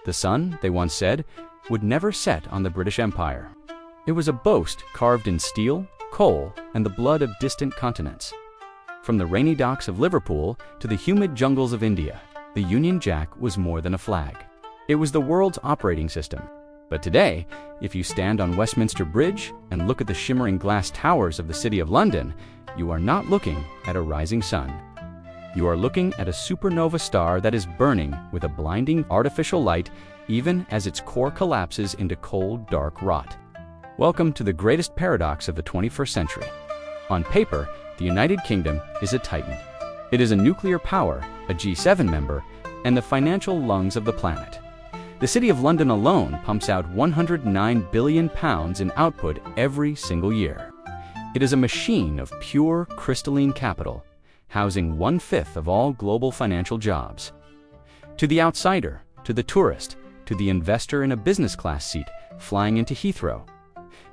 The sun, they once said, would never set on the British Empire. It was a boast carved in steel, coal, and the blood of distant continents. From the rainy docks of Liverpool to the humid jungles of India, the Union Jack was more than a flag. It was the world's operating system. But today, if you stand on Westminster Bridge and look at the shimmering glass towers of the City of London, you are not looking at a rising sun. You are looking at a supernova star that is burning with a blinding artificial light even as its core collapses into cold, dark rot. Welcome to the greatest paradox of the 21st century. On paper, the United Kingdom is a titan. It is a nuclear power, a G7 member, and the financial lungs of the planet. The City of London alone pumps out £109 billion in output every single year. It is a machine of pure, crystalline capital, housing 1/5 of all global financial jobs. To the outsider, to the tourist, to the investor in a business class seat flying into Heathrow,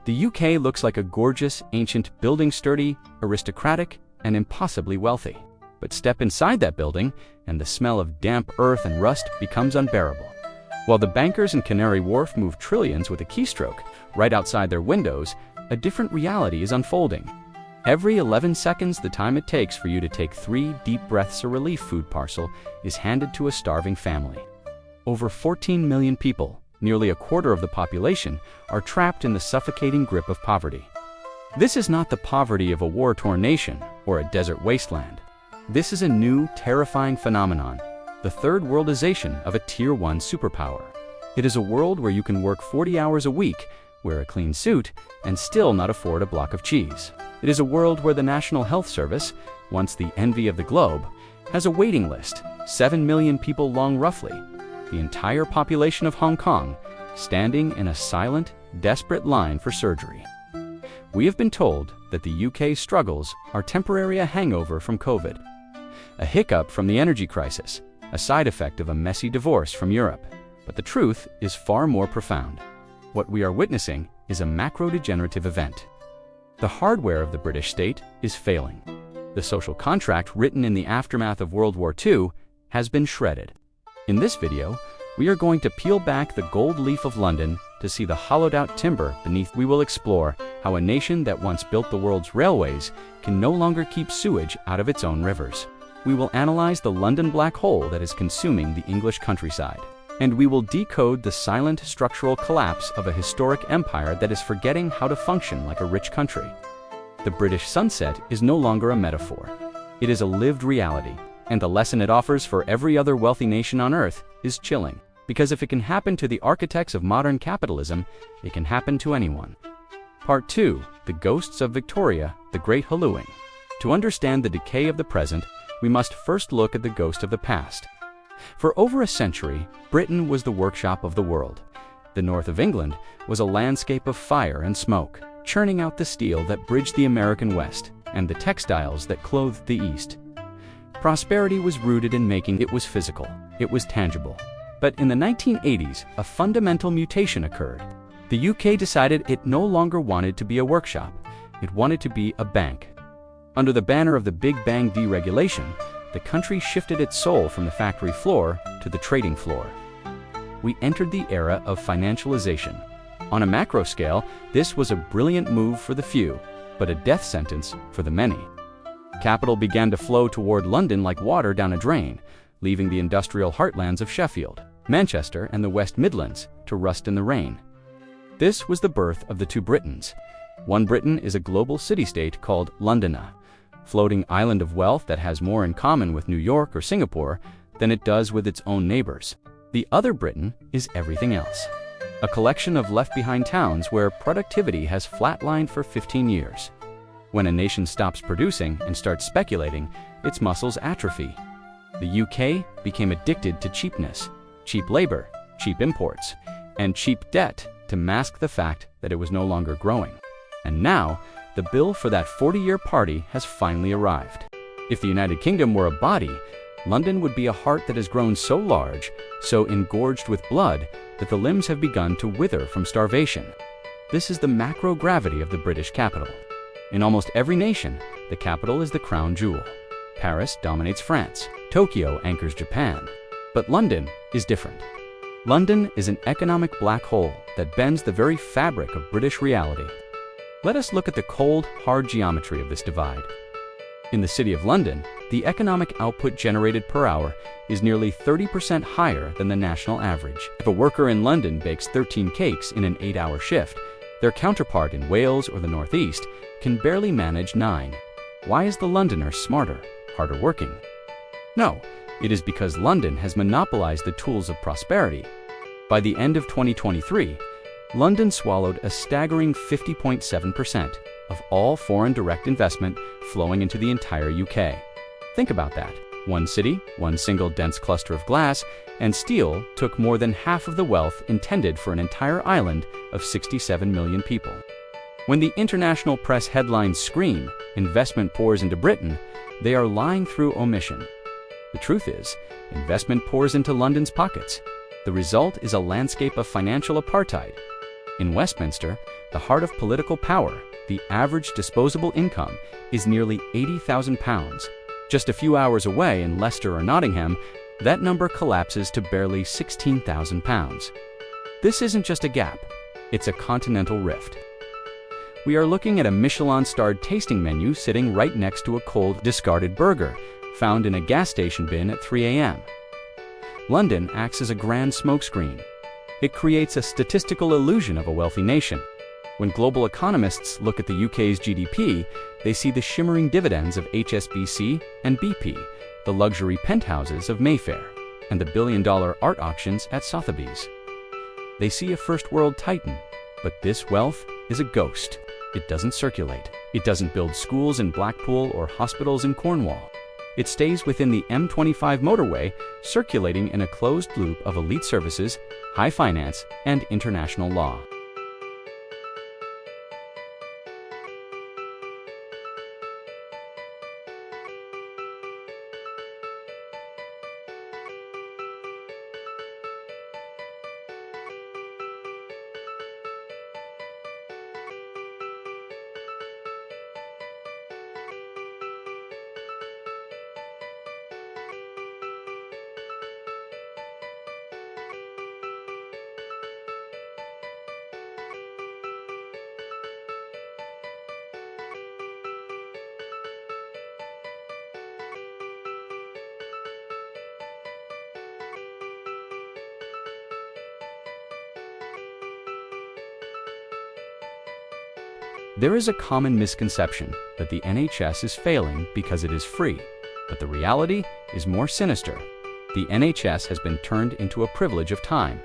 the UK looks like a gorgeous, ancient building, sturdy, aristocratic, and impossibly wealthy. But step inside that building, and the smell of damp earth and rust becomes unbearable. While the bankers in Canary Wharf move trillions with a keystroke, right outside their windows, a different reality is unfolding. Every 11 seconds, the time it takes for you to take 3 deep breaths a relief food parcel is handed to a starving family. Over 14 million people, nearly a quarter of the population, are trapped in the suffocating grip of poverty. This is not the poverty of a war-torn nation or a desert wasteland. This is a new, terrifying phenomenon, the third worldization of a Tier 1 superpower. It is a world where you can work 40 hours a week, wear a clean suit, and still not afford a block of cheese. It is a world where the National Health Service, once the envy of the globe, has a waiting list, 7 million people long roughly, the entire population of Hong Kong, standing in a silent, desperate line for surgery. We have been told that the UK's struggles are temporarily a hangover from COVID, a hiccup from the energy crisis, a side effect of a messy divorce from Europe. But the truth is far more profound. What we are witnessing is a macro-degenerative event. The hardware of the British state is failing. The social contract written in the aftermath of World War II has been shredded. In this video, we are going to peel back the gold leaf of London to see the hollowed-out timber beneath. We will explore how a nation that once built the world's railways can no longer keep sewage out of its own rivers. We will analyze the London black hole that is consuming the English countryside. And we will decode the silent structural collapse of a historic empire that is forgetting how to function like a rich country. The British sunset is no longer a metaphor. It is a lived reality, and the lesson it offers for every other wealthy nation on earth is chilling. Because if it can happen to the architects of modern capitalism, it can happen to anyone. Part 2. The Ghosts of Victoria, the Great Hallooing. To understand the decay of the present, we must first look at the ghost of the past. For over a century, Britain was the workshop of the world. The north of England was a landscape of fire and smoke, churning out the steel that bridged the American West and the textiles that clothed the East. Prosperity was rooted in making. It was physical, it was tangible. But in the 1980s, a fundamental mutation occurred. The UK decided it no longer wanted to be a workshop, it wanted to be a bank. Under the banner of the Big Bang deregulation, the country shifted its soul from the factory floor to the trading floor. We entered the era of financialization. On a macro scale, this was a brilliant move for the few, but a death sentence for the many. Capital began to flow toward London like water down a drain, leaving the industrial heartlands of Sheffield, Manchester, and the West Midlands to rust in the rain. This was the birth of the two Britons. One Britain is a global city-state called Londona, floating island of wealth that has more in common with New York or Singapore than it does with its own neighbors. The other Britain is everything else, a collection of left-behind towns where productivity has flatlined for 15 years. When a nation stops producing and starts speculating, its muscles atrophy. The UK became addicted to cheapness, cheap labor, cheap imports, and cheap debt to mask the fact that it was no longer growing. And now, the bill for that 40-year party has finally arrived. If the United Kingdom were a body, London would be a heart that has grown so large, so engorged with blood, that the limbs have begun to wither from starvation. This is the macro-gravity of the British capital. In almost every nation, the capital is the crown jewel. Paris dominates France. Tokyo anchors Japan. But London is different. London is an economic black hole that bends the very fabric of British reality. Let us look at the cold, hard geometry of this divide. In the City of London, the economic output generated per hour is nearly 30% higher than the national average. If a worker in London bakes 13 cakes in an 8-hour shift, their counterpart in Wales or the Northeast can barely manage 9. Why is the Londoner smarter, harder working? No, it is because London has monopolized the tools of prosperity. By the end of 2023, London swallowed a staggering 50.7% of all foreign direct investment flowing into the entire UK. Think about that. One city, one single dense cluster of glass, and steel took more than half of the wealth intended for an entire island of 67 million people. When the international press headlines scream, "Investment pours into Britain," they are lying through omission. The truth is, investment pours into London's pockets. The result is a landscape of financial apartheid. In Westminster, the heart of political power, the average disposable income is nearly £80,000. Just a few hours away in Leicester or Nottingham, that number collapses to barely £16,000. This isn't just a gap, it's a continental rift. We are looking at a Michelin-starred tasting menu sitting right next to a cold, discarded burger found in a gas station bin at 3 a.m. London acts as a grand smokescreen. It creates a statistical illusion of a wealthy nation. When global economists look at the UK's GDP, they see the shimmering dividends of HSBC and BP, the luxury penthouses of Mayfair, and the billion-dollar art auctions at Sotheby's. They see a first-world titan, but this wealth is a ghost. It doesn't circulate. It doesn't build schools in Blackpool or hospitals in Cornwall. It stays within the M25 motorway, circulating in a closed loop of elite services, high finance, and international law. There is a common misconception that the NHS is failing because it is free, but the reality is more sinister. The NHS has been turned into a privilege of time.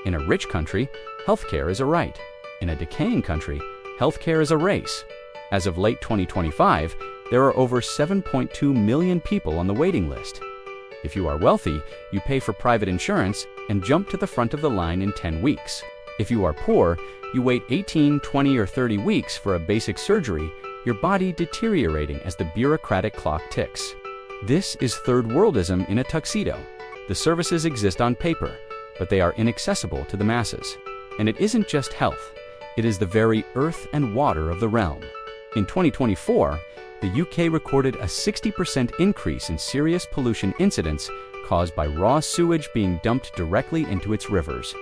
In a rich country, healthcare is a right. In a decaying country, healthcare is a race. As of late 2025, there are over 7.2 million people on the waiting list. If you are wealthy, you pay for private insurance and jump to the front of the line in 10 weeks. If you are poor, you wait 18, 20, or 30 weeks for a basic surgery, your body deteriorating as the bureaucratic clock ticks. This is third worldism in a tuxedo. The services exist on paper, but they are inaccessible to the masses. And it isn't just health, it is the very earth and water of the realm. In 2024, the UK recorded a 60% increase in serious pollution incidents caused by raw sewage being dumped directly into its rivers.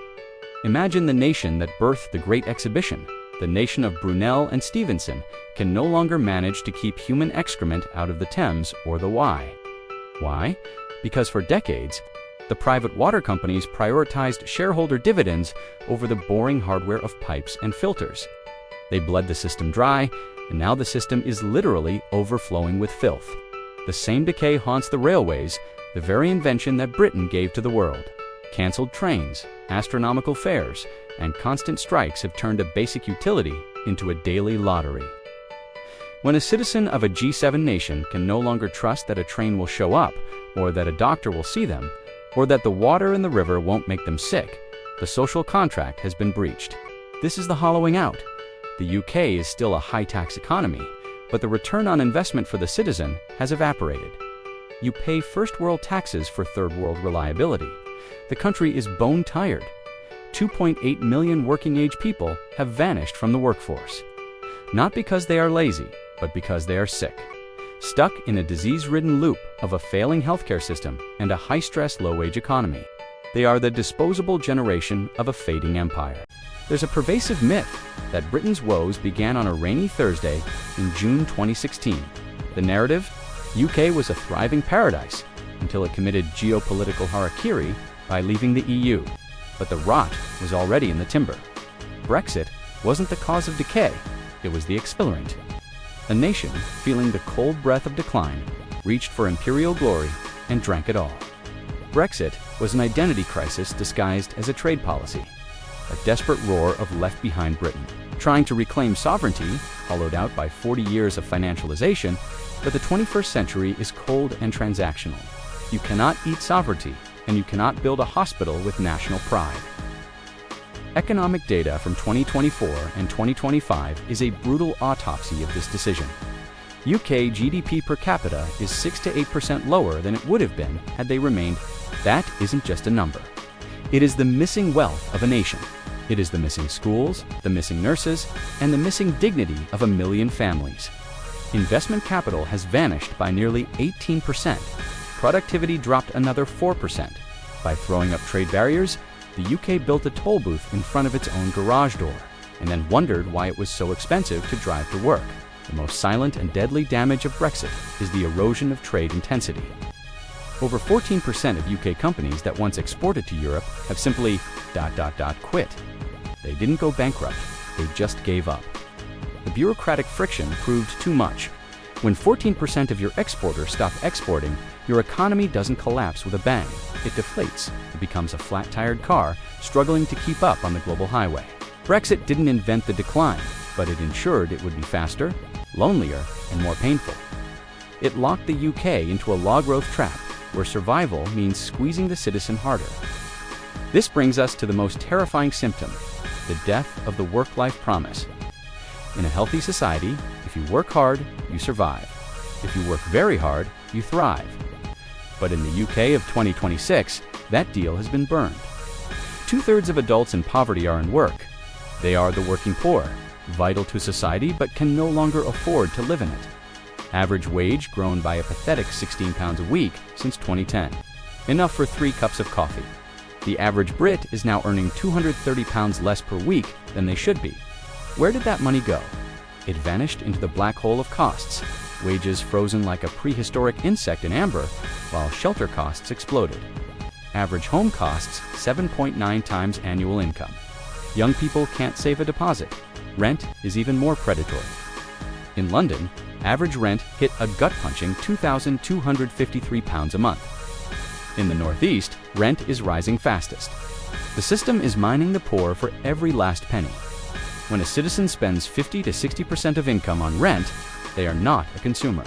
Imagine the nation that birthed the Great Exhibition. The nation of Brunel and Stevenson can no longer manage to keep human excrement out of the Thames or the Wye. Why? Because for decades, the private water companies prioritized shareholder dividends over the boring hardware of pipes and filters. They bled the system dry, and now the system is literally overflowing with filth. The same decay haunts the railways, the very invention that Britain gave to the world. Cancelled trains, astronomical fares, and constant strikes have turned a basic utility into a daily lottery. When a citizen of a G7 nation can no longer trust that a train will show up, or that a doctor will see them, or that the water in the river won't make them sick, the social contract has been breached. This is the hollowing out. The UK is still a high-tax economy, but the return on investment for the citizen has evaporated. You pay first-world taxes for third-world reliability. The country is bone-tired. 2.8 million working-age people have vanished from the workforce. Not because they are lazy, but because they are sick. Stuck in a disease-ridden loop of a failing healthcare system and a high-stress, low-wage economy. They are the disposable generation of a fading empire. There's a pervasive myth that Britain's woes began on a rainy Thursday in June 2016. The narrative? UK was a thriving paradise until it committed geopolitical harakiri by leaving the EU. But the rot was already in the timber. Brexit wasn't the cause of decay, it was the accelerant. A nation, feeling the cold breath of decline, reached for imperial glory and drank it all. Brexit was an identity crisis disguised as a trade policy, a desperate roar of left-behind Britain, trying to reclaim sovereignty, hollowed out by 40 years of financialization. But the 21st century is cold and transactional. You cannot eat sovereignty, and you cannot build a hospital with national pride. Economic data from 2024 and 2025 is a brutal autopsy of this decision. UK GDP per capita is 6 to 8% lower than it would have been had they remained. That isn't just a number. It is the missing wealth of a nation. It is the missing schools, the missing nurses, and the missing dignity of a million families. Investment capital has vanished by nearly 18%. Productivity dropped another 4%. By throwing up trade barriers, the UK built a toll booth in front of its own garage door, and then wondered why it was so expensive to drive to work. The most silent and deadly damage of Brexit is the erosion of trade intensity. Over 14% of UK companies that once exported to Europe have simply ... quit. They didn't go bankrupt, they just gave up. The bureaucratic friction proved too much. When 14% of your exporters stop exporting, your economy doesn't collapse with a bang. It deflates. It becomes a flat-tired car, struggling to keep up on the global highway. Brexit didn't invent the decline, but it ensured it would be faster, lonelier, and more painful. It locked the UK into a law-growth trap, where survival means squeezing the citizen harder. This brings us to the most terrifying symptom, the death of the work-life promise. In a healthy society, if you work hard, you survive. If you work very hard, you thrive. But in the UK of 2026, that deal has been burned. 2/3 of adults in poverty are in work. They are the working poor, vital to society but can no longer afford to live in it. Average wage grown by a pathetic £16 a week since 2010. Enough for 3 cups of coffee. The average Brit is now earning £230 less per week than they should be. Where did that money go? It vanished into the black hole of costs, wages frozen like a prehistoric insect in amber, while shelter costs exploded. Average home costs 7.9 times annual income. Young people can't save a deposit. Rent is even more predatory. In London, average rent hit a gut-punching £2,253 a month. In the Northeast, rent is rising fastest. The system is mining the poor for every last penny. When a citizen spends 50 to 60% of income on rent, they are not a consumer.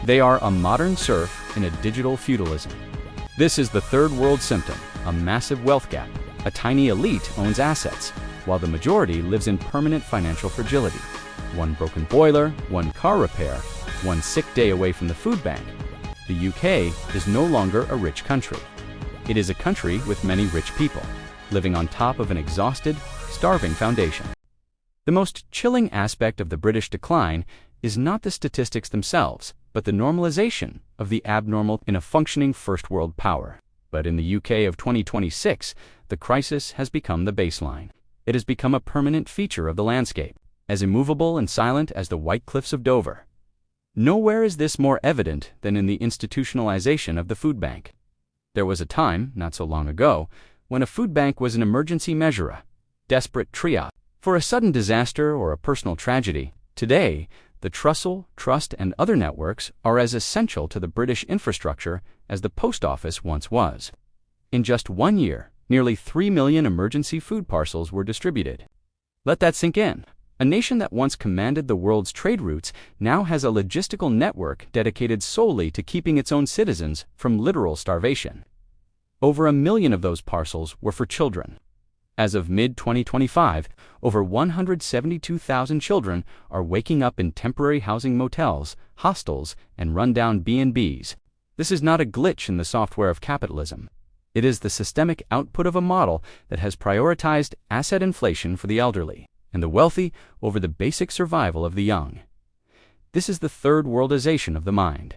They are a modern serf in a digital feudalism. This is the third world symptom, a massive wealth gap. A tiny elite owns assets, while the majority lives in permanent financial fragility. One broken boiler, one car repair, one sick day away from the food bank. The UK is no longer a rich country. It is a country with many rich people, living on top of an exhausted, starving foundation. The most chilling aspect of the British decline is not the statistics themselves, but the normalization of the abnormal in a functioning first world power. But in the UK of 2026, the crisis has become the baseline. It has become a permanent feature of the landscape, as immovable and silent as the White Cliffs of Dover. Nowhere is this more evident than in the institutionalization of the food bank. There was a time, not so long ago, when a food bank was an emergency measure, a desperate triage for a sudden disaster or a personal tragedy. Today, the Trussell, Trust, and other networks are as essential to the British infrastructure as the post office once was. In just 1 year, nearly 3 million emergency food parcels were distributed. Let that sink in. A nation that once commanded the world's trade routes now has a logistical network dedicated solely to keeping its own citizens from literal starvation. Over 1 million of those parcels were for children. As of mid-2025, over 172,000 children are waking up in temporary housing motels, hostels, and rundown B&Bs. This is not a glitch in the software of capitalism. It is the systemic output of a model that has prioritized asset inflation for the elderly and the wealthy over the basic survival of the young. This is the third worldization of the mind,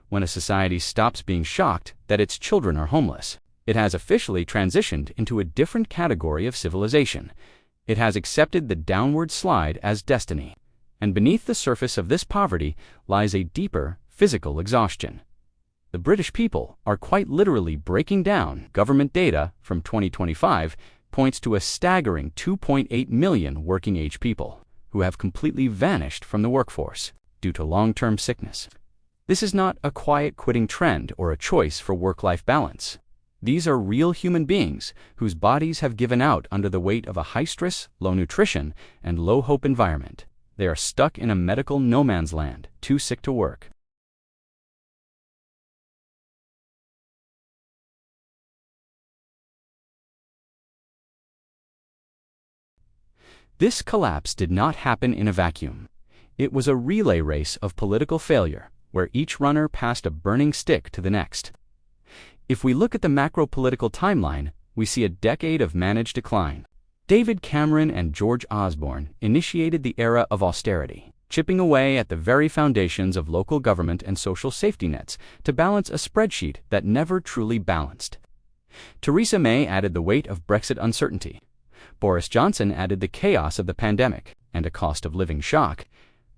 when a society stops being shocked that its children are homeless. It has officially transitioned into a different category of civilization. It has accepted the downward slide as destiny. And beneath the surface of this poverty lies a deeper physical exhaustion. The British people are quite literally breaking down. Government data from 2025 points to a staggering 2.8 million working-age people who have completely vanished from the workforce due to long-term sickness. This is not a quiet quitting trend or a choice for work-life balance. These are real human beings whose bodies have given out under the weight of a high-stress, low-nutrition, and low-hope environment. They are stuck in a medical no-man's land, too sick to work. This collapse did not happen in a vacuum. It was a relay race of political failure, where each runner passed a burning stick to the next. If we look at the macro-political timeline, we see a decade of managed decline. David Cameron and George Osborne initiated the era of austerity, chipping away at the very foundations of local government and social safety nets to balance a spreadsheet that never truly balanced. Theresa May added the weight of Brexit uncertainty. Boris Johnson added the chaos of the pandemic and a cost of living shock.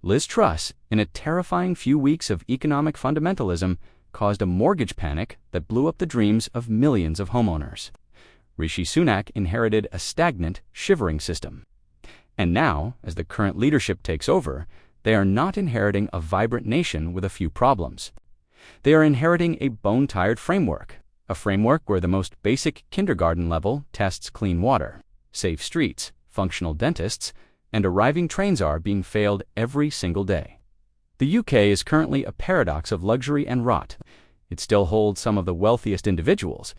Liz Truss, in a terrifying few weeks of economic fundamentalism, caused a mortgage panic that blew up the dreams of millions of homeowners. Rishi Sunak inherited a stagnant, shivering system. And now, as the current leadership takes over, they are not inheriting a vibrant nation with a few problems. They are inheriting a bone-tired framework, a framework where the most basic kindergarten level tests clean water, safe streets, functional dentists, and arriving trains are being failed every single day. The UK is currently a paradox of luxury and rot. It still holds some of the wealthiest individuals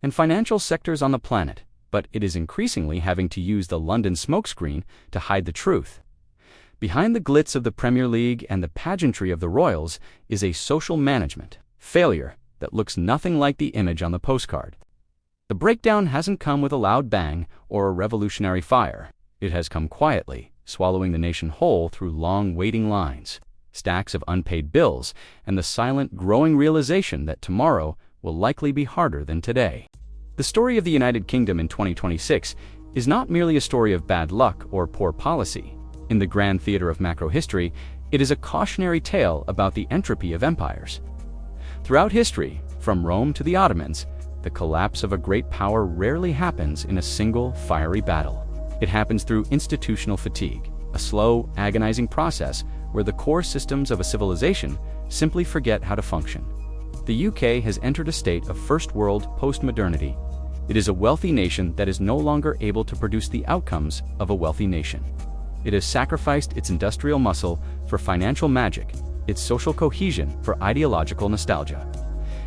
and financial sectors on the planet, but it is increasingly having to use the London smokescreen to hide the truth. Behind the glitz of the Premier League and the pageantry of the Royals is a social management failure that looks nothing like the image on the postcard. The breakdown hasn't come with a loud bang or a revolutionary fire. It has come quietly, swallowing the nation whole through long waiting lines, stacks of unpaid bills, and the silent growing realization that tomorrow will likely be harder than today. The story of the United Kingdom in 2026 is not merely a story of bad luck or poor policy. In the grand theater of macro history, it is a cautionary tale about the entropy of empires. Throughout history, from Rome to the Ottomans, the collapse of a great power rarely happens in a single fiery battle. It happens through institutional fatigue, a slow, agonizing process where the core systems of a civilization simply forget how to function. The UK has entered a state of first world post-modernity. It is a wealthy nation that is no longer able to produce the outcomes of a wealthy nation. It has sacrificed its industrial muscle for financial magic, its social cohesion for ideological nostalgia,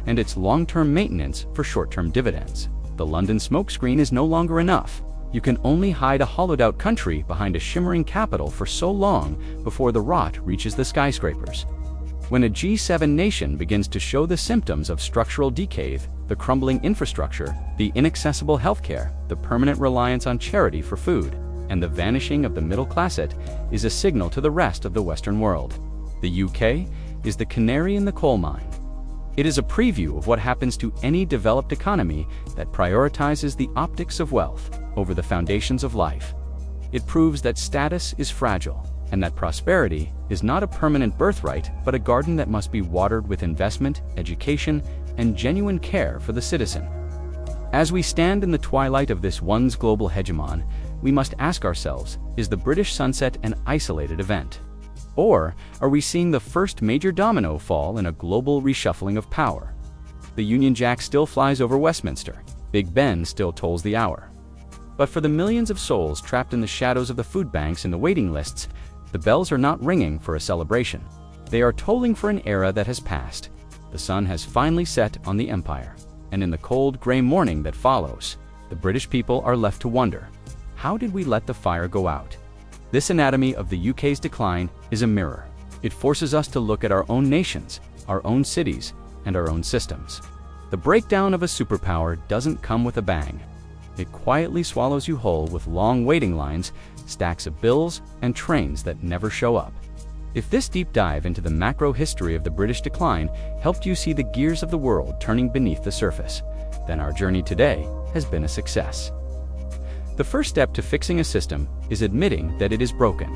and its long-term maintenance for short-term dividends. The London smokescreen is no longer enough. You can only hide a hollowed-out country behind a shimmering capital for so long before the rot reaches the skyscrapers. When a G7 nation begins to show the symptoms of structural decay, the crumbling infrastructure, the inaccessible healthcare, the permanent reliance on charity for food, and the vanishing of the middle class, it is a signal to the rest of the Western world. The UK is the canary in the coal mine. It is a preview of what happens to any developed economy that prioritizes the optics of wealth over the foundations of life. It proves that status is fragile, and that prosperity is not a permanent birthright, but a garden that must be watered with investment, education, and genuine care for the citizen. As we stand in the twilight of this once global hegemon, we must ask ourselves, is the British sunset an isolated event? Or are we seeing the first major domino fall in a global reshuffling of power? The Union Jack still flies over Westminster. Big Ben still tolls the hour. But for the millions of souls trapped in the shadows of the food banks and the waiting lists, the bells are not ringing for a celebration. They are tolling for an era that has passed. The sun has finally set on the empire. And in the cold, gray morning that follows, the British people are left to wonder, how did we let the fire go out? This anatomy of the UK's decline is a mirror. It forces us to look at our own nations, our own cities, and our own systems. The breakdown of a superpower doesn't come with a bang. It quietly swallows you whole with long waiting lines, stacks of bills, and trains that never show up. If this deep dive into the macro history of the British decline helped you see the gears of the world turning beneath the surface, then our journey today has been a success. The first step to fixing a system is admitting that it is broken.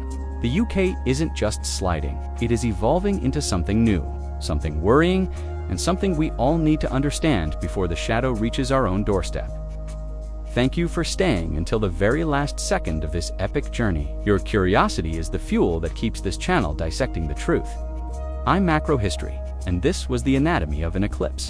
The UK isn't just sliding, it is evolving into something new, something worrying, and something we all need to understand before the shadow reaches our own doorstep. Thank you for staying until the very last second of this epic journey. Your curiosity is the fuel that keeps this channel dissecting the truth. I'm Macro History, and this was the anatomy of an eclipse.